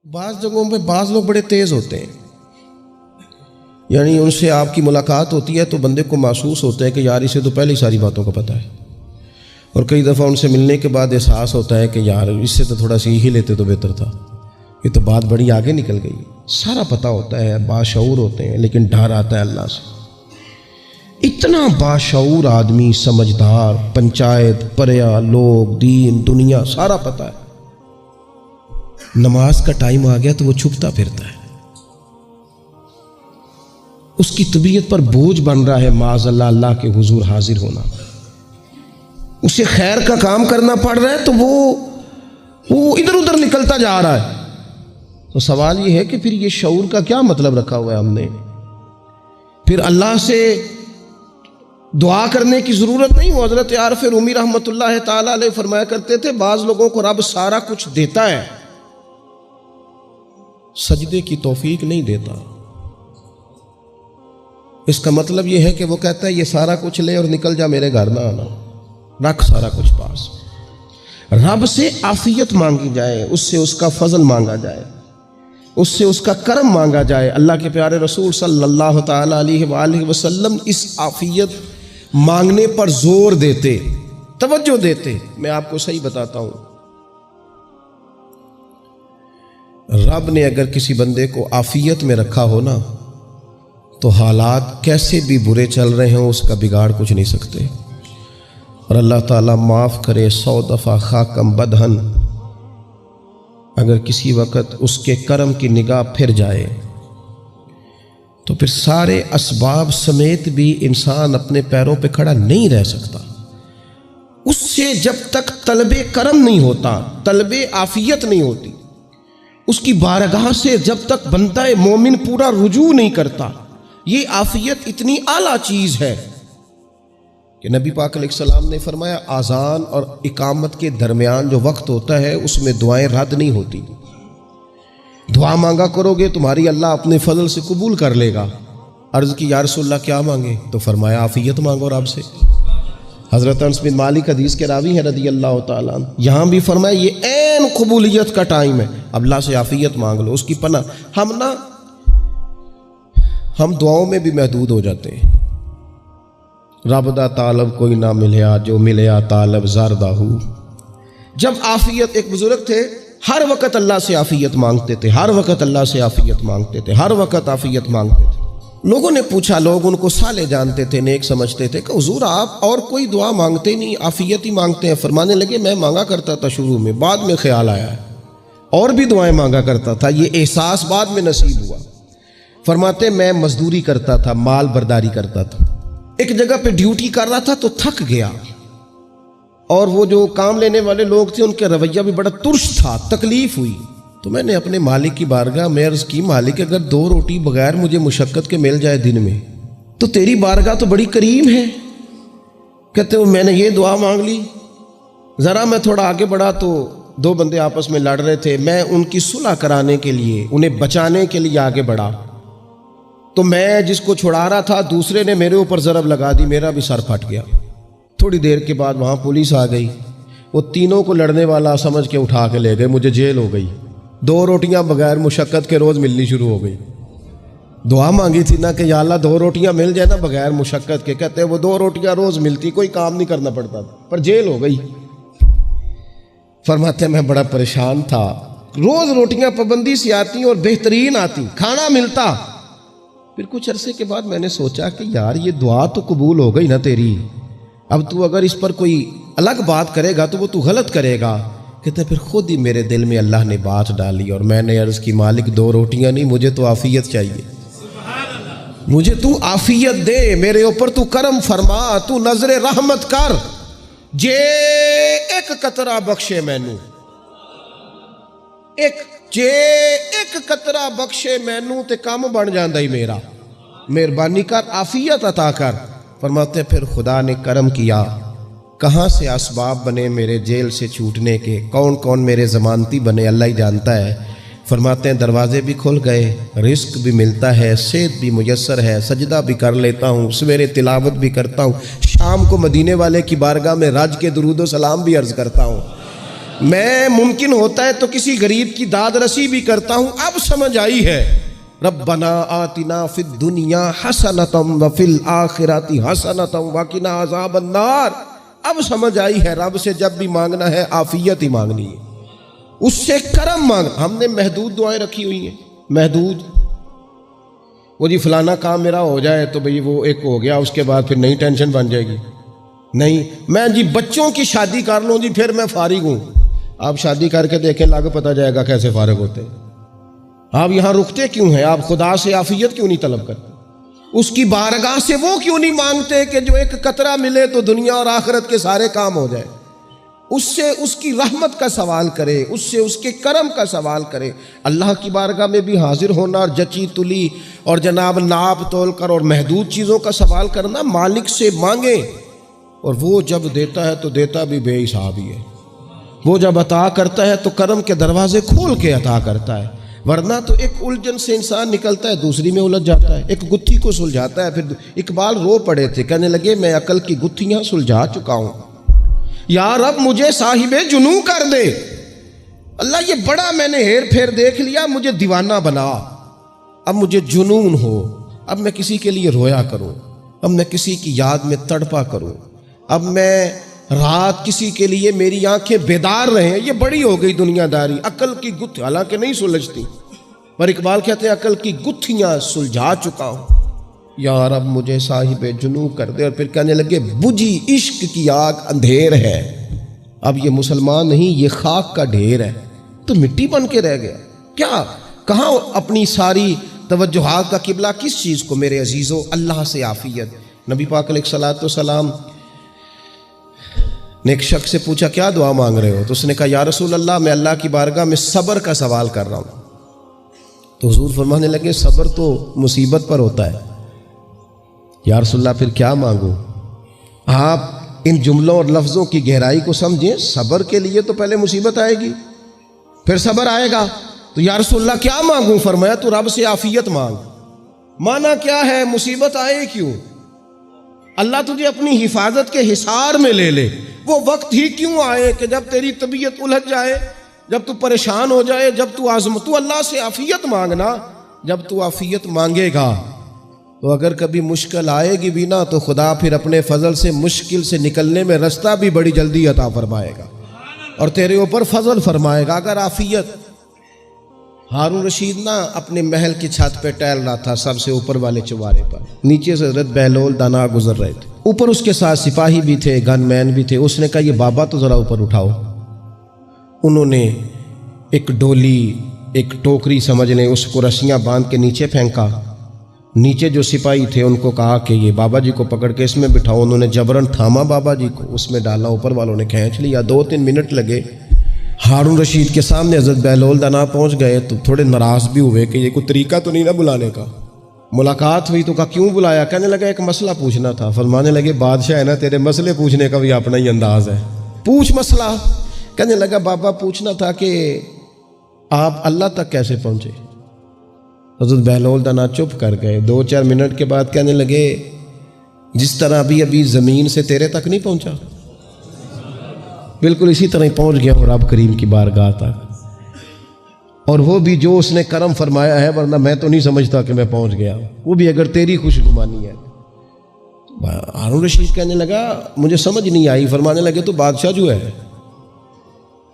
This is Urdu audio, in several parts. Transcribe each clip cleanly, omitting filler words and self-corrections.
بعض جگہوں پہ بعض لوگ بڑے تیز ہوتے ہیں، یعنی ان سے آپ کی ملاقات ہوتی ہے تو بندے کو محسوس ہوتا ہے کہ یار اسے تو پہلے ہی ساری باتوں کا پتہ ہے، اور کئی دفعہ ان سے ملنے کے بعد احساس ہوتا ہے کہ یار اس سے تو تھوڑا سا ہی لیتے تو بہتر تھا، یہ تو بات بڑی آگے نکل گئی۔ سارا پتہ ہوتا ہے، باشعور ہوتے ہیں، لیکن ڈر آتا ہے اللہ سے۔ اتنا باشعور آدمی، سمجھدار، پنچایت، پریا، لوگ، دین، دنیا سارا پتہ ہے، نماز کا ٹائم آ گیا تو وہ چھپتا پھرتا ہے، اس کی طبیعت پر بوجھ بن رہا ہے معاذ اللہ اللہ کے حضور حاضر ہونا، اسے خیر کا کام کرنا پڑ رہا ہے تو وہ ادھر ادھر نکلتا جا رہا ہے۔ تو سوال یہ ہے کہ پھر یہ شعور کا کیا مطلب رکھا ہوا ہے ہم نے؟ پھر اللہ سے دعا کرنے کی ضرورت نہیں۔ وہ حضرت عارف رومی رحمۃ اللہ تعالی علیہ فرمایا کرتے تھے بعض لوگوں کو رب سارا کچھ دیتا ہے، سجدے کی توفیق نہیں دیتا۔ اس کا مطلب یہ ہے کہ وہ کہتا ہے یہ سارا کچھ لے اور نکل جا، میرے گھر نہ آنا، رکھ سارا کچھ پاس۔ رب سے عافیت مانگی جائے، اس سے اس کا فضل مانگا جائے، اس سے اس کا کرم مانگا جائے۔ اللہ کے پیارے رسول صلی اللہ تعالی علیہ وآلہ وسلم اس عافیت مانگنے پر زور دیتے، توجہ دیتے۔ میں آپ کو صحیح بتاتا ہوں، رب نے اگر کسی بندے کو عافیت میں رکھا ہو نا تو حالات کیسے بھی برے چل رہے ہوں اس کا بگاڑ کچھ نہیں سکتے۔ اور اللہ تعالیٰ معاف کرے 100 دفعہ خاکم بدہن، اگر کسی وقت اس کے کرم کی نگاہ پھر جائے تو پھر سارے اسباب سمیت بھی انسان اپنے پیروں پہ کھڑا نہیں رہ سکتا۔ اس سے جب تک طلب کرم نہیں ہوتا، طلب عافیت نہیں ہوتی، اس کی بارگاہ سے جب تک بندہ مومن پورا رجوع نہیں کرتا، یہ عافیت اتنی اعلیٰ چیز ہے کہ نبی پاک علیہ السلام نے فرمایا اذان اور اقامت کے درمیان جو وقت ہوتا ہے اس میں دعائیں رد نہیں ہوتی۔ دعا مانگا کرو گے تمہاری اللہ اپنے فضل سے قبول کر لے گا۔ عرض کی یا رسول اللہ کیا مانگے؟ تو فرمایا عافیت مانگو رب سے۔ حضرت انس بن مالک حدیث کے راوی ہیں رضی اللہ تعالیٰ عنہ، یہاں بھی فرمایا یہ عین قبولیت کا ٹائم ہے، اب اللہ سے عافیت مانگ لو، اس کی پناہ۔ ہم دعاؤں میں بھی محدود ہو جاتے ہیں۔ رب دا طالب کوئی نہ ملیا، جو ملیا طالب زردہ ہو۔ جب عافیت، ایک بزرگ تھے ہر وقت اللہ سے عافیت مانگتے تھے، ہر وقت اللہ سے عافیت مانگتے تھے، ہر وقت عافیت مانگتے تھے۔ لوگوں نے پوچھا، لوگ ان کو صالح جانتے تھے، نیک سمجھتے تھے کہ حضور آپ اور کوئی دعا مانگتے نہیں، عافیت ہی مانگتے ہیں۔ فرمانے لگے میں مانگا کرتا تھا شروع میں، بعد میں خیال آیا ہے اور بھی دعائیں مانگا کرتا تھا، یہ احساس بعد میں نصیب ہوا۔ فرماتے میں مزدوری کرتا تھا، مال برداری کرتا تھا، ایک جگہ پہ ڈیوٹی کر رہا تھا تو تھک گیا، اور وہ جو کام لینے والے لوگ تھے ان کا رویہ بھی بڑا ترش تھا، تکلیف ہوئی۔ تو میں نے اپنے مالک کی بارگاہ میں عرض کی مالک اگر 2 روٹی بغیر مجھے مشقت کے مل جائے دن میں تو تیری بارگاہ تو بڑی کریم ہے۔ کہتے ہو میں نے یہ دعا مانگ لی، ذرا میں تھوڑا آگے بڑھا تو 2 بندے آپس میں لڑ رہے تھے، میں ان کی صلح کرانے کے لیے، انہیں بچانے کے لیے آگے بڑھا، تو میں جس کو چھڑا رہا تھا دوسرے نے میرے اوپر ضرب لگا دی، میرا بھی سر پھٹ گیا۔ تھوڑی دیر کے بعد وہاں پولیس آ گئی، وہ تینوں کو لڑنے والا سمجھ کے اٹھا کے لے گئے، مجھے جیل ہو گئی۔ 2 روٹیاں بغیر مشقت کے روز ملنی شروع ہو گئی۔ دعا مانگی تھی نا کہ یا اللہ 2 روٹیاں مل جائے نا بغیر مشقت کے، کہتے وہ 2 روٹیاں روز ملتی، کوئی کام نہیں کرنا پڑتا تھا، پر جیل ہو گئی۔ فرماتے میں بڑا پریشان تھا، روز روٹیاں پابندی سے آتی اور بہترین آتی، کھانا ملتا۔ پھر کچھ عرصے کے بعد میں نے سوچا کہ یار یہ دعا تو قبول ہو گئی نا تیری، اب تو اگر اس پر کوئی الگ بات کرے گا تو وہ تو غلط کرے گا۔ کہتے پھر خود ہی میرے دل میں اللہ نے بات ڈالی اور میں نے عرض کی مالک 2 روٹیاں نہیں، مجھے تو عافیت چاہیے، مجھے تو عافیت دے، میرے اوپر تو کرم فرما، تو نظر رحمت کر، جے ایک قطرہ بخشے مینوں، جے ایک قطرہ بخشے مینوں تے کام بن جاندا ہی میرا، مہربانی کر عافیت عطا کر۔ فرماتے پھر خدا نے کرم کیا، کہاں سے اسباب بنے میرے جیل سے چھوٹنے کے، کون کون میرے ضمانتی بنے اللہ ہی جانتا ہے۔ فرماتے ہیں دروازے بھی کھل گئے، رزق بھی ملتا ہے، صحت بھی میسر ہے، سجدہ بھی کر لیتا ہوں، سویرے تلاوت بھی کرتا ہوں، شام کو مدینے والے کی بارگاہ میں رج کے درود و سلام بھی عرض کرتا ہوں۔ میں ممکن ہوتا ہے تو کسی غریب کی داد رسی بھی کرتا ہوں. اب سمجھ آئی ہے. ربنا آتنا فی الدنیا حسنۃ وفی الآخرۃ حسنۃ وقنا عذاب النار. اب سمجھ آئی ہے رب سے جب بھی مانگنا ہے عافیت ہی مانگنی ہے, اس سے کرم مانگ. ہم نے محدود دعائیں رکھی ہوئی ہیں, محدود. وہ جی فلانا کام میرا ہو جائے تو بھئی وہ ایک ہو گیا, اس کے بعد پھر نئی ٹینشن بن جائے گی. نہیں, میں جی بچوں کی شادی کر لوں جی پھر میں فارغ ہوں. آپ شادی کر کے دیکھیں, لاگو پتہ جائے گا کیسے فارغ ہوتے ہیں. آپ یہاں رکتے کیوں ہیں؟ آپ خدا سے عافیت کیوں نہیں طلب کرتے؟ اس کی بارگاہ سے وہ کیوں نہیں مانگتے کہ جو ایک قطرہ ملے تو دنیا اور آخرت کے سارے کام ہو جائے؟ اس سے اس کی رحمت کا سوال کرے, اس سے اس کے کرم کا سوال کرے. اللہ کی بارگاہ میں بھی حاضر ہونا اور جچی تلی اور جناب ناپ تول کر اور محدود چیزوں کا سوال کرنا, مالک سے مانگیں. اور وہ جب دیتا ہے تو دیتا بھی بے حساب ہی ہے. وہ جب عطا کرتا ہے تو کرم کے دروازے کھول کے عطا کرتا ہے, ورنہ تو ایک الجھن سے انسان نکلتا ہے دوسری میں الجھ جاتا ہے. ایک گتھی کو سلجھاتا ہے. پھر اقبال رو پڑے تھے, کہنے لگے میں عقل کی گتھیاں سلجھا چکا ہوں, یا رب مجھے صاحب جنوں کر دے. اللہ یہ بڑا میں نے ہیر پھیر دیکھ لیا, مجھے دیوانہ بنا. اب مجھے جنون ہو, اب میں کسی کے لیے رویا کروں, اب میں کسی کی یاد میں تڑپا کروں, اب میں رات کسی کے لیے میری آنکھیں بیدار رہیں. یہ بڑی ہو گئی دنیا داری. عقل کی گتھی حالانکہ نہیں سلجھتی, پر اقبال کہتے ہیں عقل کی گتھیاں سلجھا چکا ہوں, یا رب مجھے صاحب جنوں کر دے. اور پھر کہنے لگے بجھی عشق کی آگ اندھیر ہے, اب یہ مسلمان نہیں یہ خاک کا ڈھیر ہے. تو مٹی بن کے رہ گیا کیا؟ کہاں اپنی ساری توجہات کا قبلہ کس چیز کو؟ میرے عزیزو, اللہ سے عافیت. نبی پاک علیہ الصلوۃ والسلام نے ایک شخص سے پوچھا کیا دعا مانگ رہے ہو؟ تو اس نے کہا یا رسول اللہ میں اللہ کی بارگاہ میں صبر کا سوال کر رہا ہوں. تو حضور فرمانے لگے صبر تو مصیبت پر ہوتا ہے. یا رسول اللہ پھر کیا مانگوں؟ آپ ان جملوں اور لفظوں کی گہرائی کو سمجھیں. صبر کے لیے تو پہلے مصیبت آئے گی, پھر صبر آئے گا. تو یا رسول اللہ کیا مانگوں؟ فرمایا تو رب سے عافیت مانگ. مانا کیا ہے؟ مصیبت آئے کیوں؟ اللہ تجھے اپنی حفاظت کے حصار میں لے لے. وہ وقت ہی کیوں آئے کہ جب تیری طبیعت الجھ جائے, جب تو پریشان ہو جائے, جب تو اللہ سے عافیت مانگنا. جب تو عافیت مانگے گا تو اگر کبھی مشکل آئے گی بھی نا تو خدا پھر اپنے فضل سے مشکل سے نکلنے میں رستہ بھی بڑی جلدی عطا فرمائے گا اور تیرے اوپر فضل فرمائے گا. اگر عافیت, ہارون رشید نا اپنے محل کی چھت پہ ٹہل رہا تھا سب سے اوپر والے چوارے پر, نیچے سے حضرت بہلول دانا گزر رہے تھے, اوپر اس کے ساتھ سپاہی بھی تھے, گن مین بھی تھے. اس نے کہا یہ بابا تو ذرا اوپر اٹھاؤ. انہوں نے ایک ڈولی, ایک ٹوکری سمجھ لیں, اس کو رسیاں باندھ کے نیچے پھینکا. نیچے جو سپاہی تھے ان کو کہا کہ یہ بابا جی کو پکڑ کے اس میں بٹھاؤ. انہوں نے جبرن تھاما بابا جی کو, اس میں ڈالا, اوپر والوں نے کھینچ لیا. 2-3 منٹ لگے. ہارون رشید کے سامنے حضرت بہلول دانا پہنچ گئے تو تھوڑے ناراض بھی ہوئے کہ یہ کوئی طریقہ تو نہیں نا بلانے کا. ملاقات ہوئی تو کہا کیوں بلایا؟ کہنے لگا ایک مسئلہ پوچھنا تھا. فرمانے لگے بادشاہ ہے نا, تیرے مسئلے پوچھنے کا بھی اپنا ہی انداز ہے, پوچھ مسئلہ. کہنے لگا بابا پوچھنا تھا کہ آپ اللہ تک کیسے پہنچے؟ حضرت بہلول دانا چپ کر گئے. 2-4 منٹ کے بعد کہنے لگے جس طرح ابھی زمین سے تیرے تک نہیں پہنچا, بالکل اسی طرح ہی پہنچ گیا ہوں رب کریم کی بارگاہ تک. اور وہ بھی جو اس نے کرم فرمایا ہے, ورنہ میں تو نہیں سمجھتا کہ میں پہنچ گیا, وہ بھی اگر تیری خوش گمانی ہے. ہارون رشید کہنے لگا مجھے سمجھ نہیں آئی. فرمانے لگے تو بادشاہ جو ہے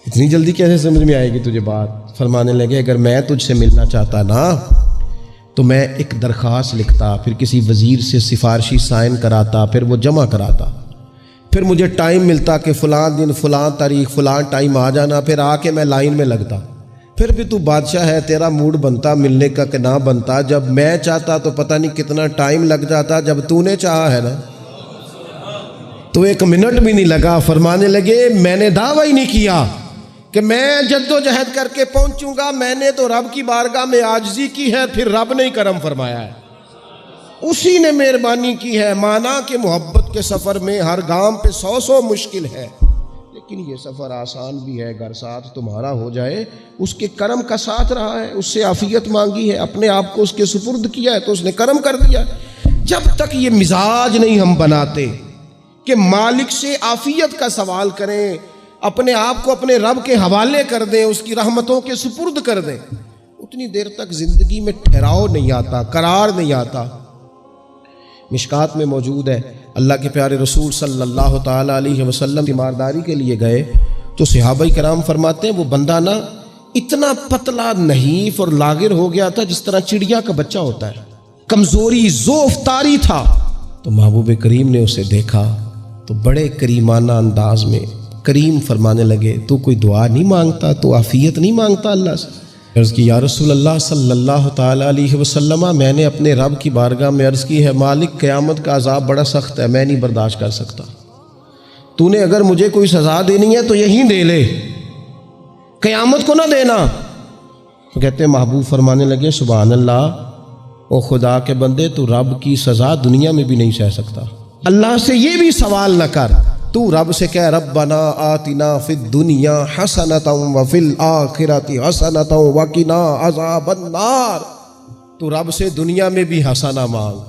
اتنی جلدی کیسے سمجھ میں آئے گی تجھے بات؟ فرمانے لگے اگر میں تجھ سے ملنا چاہتا نا تو میں ایک درخواست لکھتا, پھر کسی وزیر سے سفارشی سائن کراتا, پھر وہ جمع کراتا, پھر مجھے ٹائم ملتا کہ فلاں دن فلاں تاریخ فلاں ٹائم آ جانا, پھر آ کے میں لائن میں لگتا. پھر بھی تو بادشاہ ہے, تیرا موڈ بنتا ملنے کا کہ نہ بنتا. جب میں چاہتا تو پتہ نہیں کتنا ٹائم لگ جاتا, جب تو نے چاہا ہے نا تو 1 منٹ بھی نہیں لگا. فرمانے لگے میں نے دعویٰ ہی نہیں کیا کہ میں جد و جہد کر کے پہنچوں گا, میں نے تو رب کی بارگاہ میں عاجزی کی ہے, پھر رب نے ہی کرم فرمایا ہے, اسی نے مہربانی کی ہے. مانا کہ محبت کے سفر میں ہر گام پہ 100 مشکل ہے, لیکن یہ سفر آسان بھی ہے. گر ساتھ تمہارا ہو جائے, اس کے کرم کا ساتھ رہا ہے, اس سے عافیت مانگی ہے, اپنے آپ کو اس کے سپرد کیا ہے تو اس نے کرم کر دیا. جب تک یہ مزاج نہیں ہم بناتے کہ مالک سے عافیت کا سوال کریں, اپنے آپ کو اپنے رب کے حوالے کر دیں، اس کی رحمتوں کے سپرد کر دیں، اتنی دیر تک زندگی میں ٹھہراؤ نہیں آتا، قرار نہیں آتا۔ مشکات میں موجود ہے، اللہ کے پیارے رسول صلی اللہ تعالیٰ علیہ وسلم تیمارداری کے لیے گئے تو صحابہ کرام فرماتے ہیں وہ بندہ نا اتنا پتلا نحیف اور لاغر ہو گیا تھا جس طرح چڑیا کا بچہ ہوتا ہے، کمزوری ضعف طاری تھا۔ تو محبوب کریم نے اسے دیکھا تو بڑے کریمانہ انداز میں کریم فرمانے لگے، تو کوئی دعا نہیں مانگتا، تو عافیت نہیں مانگتا اللہ سے؟ عرض کی یا رسول اللہ صلی اللہ تعالیٰ علیہ وسلم، میں نے اپنے رب کی بارگاہ میں عرض کی ہے مالک قیامت کا عذاب بڑا سخت ہے، میں نہیں برداشت کر سکتا، تو نے اگر مجھے کوئی سزا دینی ہے تو یہیں دے لے، قیامت کو نہ دینا۔ تو کہتے ہیں محبوب فرمانے لگے سبحان اللہ، او خدا کے بندے تو رب کی سزا دنیا میں بھی نہیں سہ سکتا، اللہ سے یہ بھی سوال نہ کر، تو رب سے کہہ ربنا آتنا فی الدنیا حسنۃ وفی الآخرۃ حسنۃ وقنا عذاب النار، تو رب سے دنیا میں بھی حسنہ مانگ،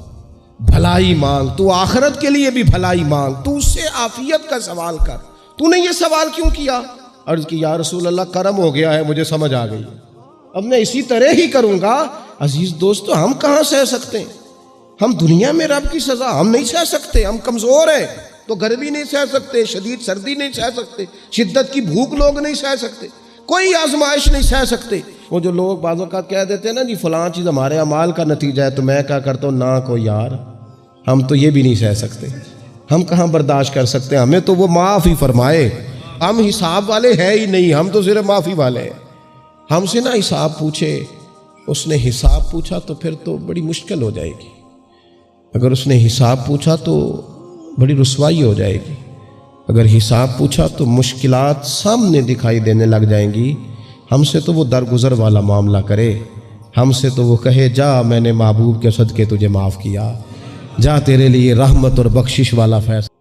بھلائی مانگ، تو آخرت کے لیے بھی بھلائی مانگ، تو اس سے عافیت کا سوال کر، تو نے یہ سوال کیوں کیا؟ عرض کی یا رسول اللہ کرم ہو گیا ہے، مجھے سمجھ آ گئی، اب میں اسی طرح ہی کروں گا۔ عزیز دوستو، ہم کہاں سہ سکتے ہیں؟ ہم دنیا میں رب کی سزا ہم نہیں سہ سکتے، ہم کمزور ہیں، تو گرمی نہیں سہ سکتے، شدید سردی نہیں سہ سکتے، شدت کی بھوک لوگ نہیں سہ سکتے، کوئی آزمائش نہیں سہ سکتے۔ وہ جو لوگ بعض اوقات کہہ دیتے ہیں نا جی فلاں چیز ہمارے اعمال کا نتیجہ ہے، تو میں کیا کرتا ہوں نا کو یار، ہم تو یہ بھی نہیں سہ سکتے، ہم کہاں برداشت کر سکتے ہیں، ہمیں تو وہ معاف ہی فرمائے، ہم حساب والے ہے ہی نہیں، ہم تو صرف معافی والے ہیں۔ ہم سے نہ حساب پوچھے، اس نے حساب پوچھا تو پھر تو بڑی مشکل ہو جائے گی، اگر اس نے حساب پوچھا تو بڑی رسوائی ہو جائے گی، اگر حساب پوچھا تو مشکلات سامنے دکھائی دینے لگ جائیں گی۔ ہم سے تو وہ درگزر والا معاملہ کرے، ہم سے تو وہ کہے جا میں نے محبوب کے صدقے تجھے معاف کیا، جا تیرے لیے رحمت اور بخشش والا فیصلہ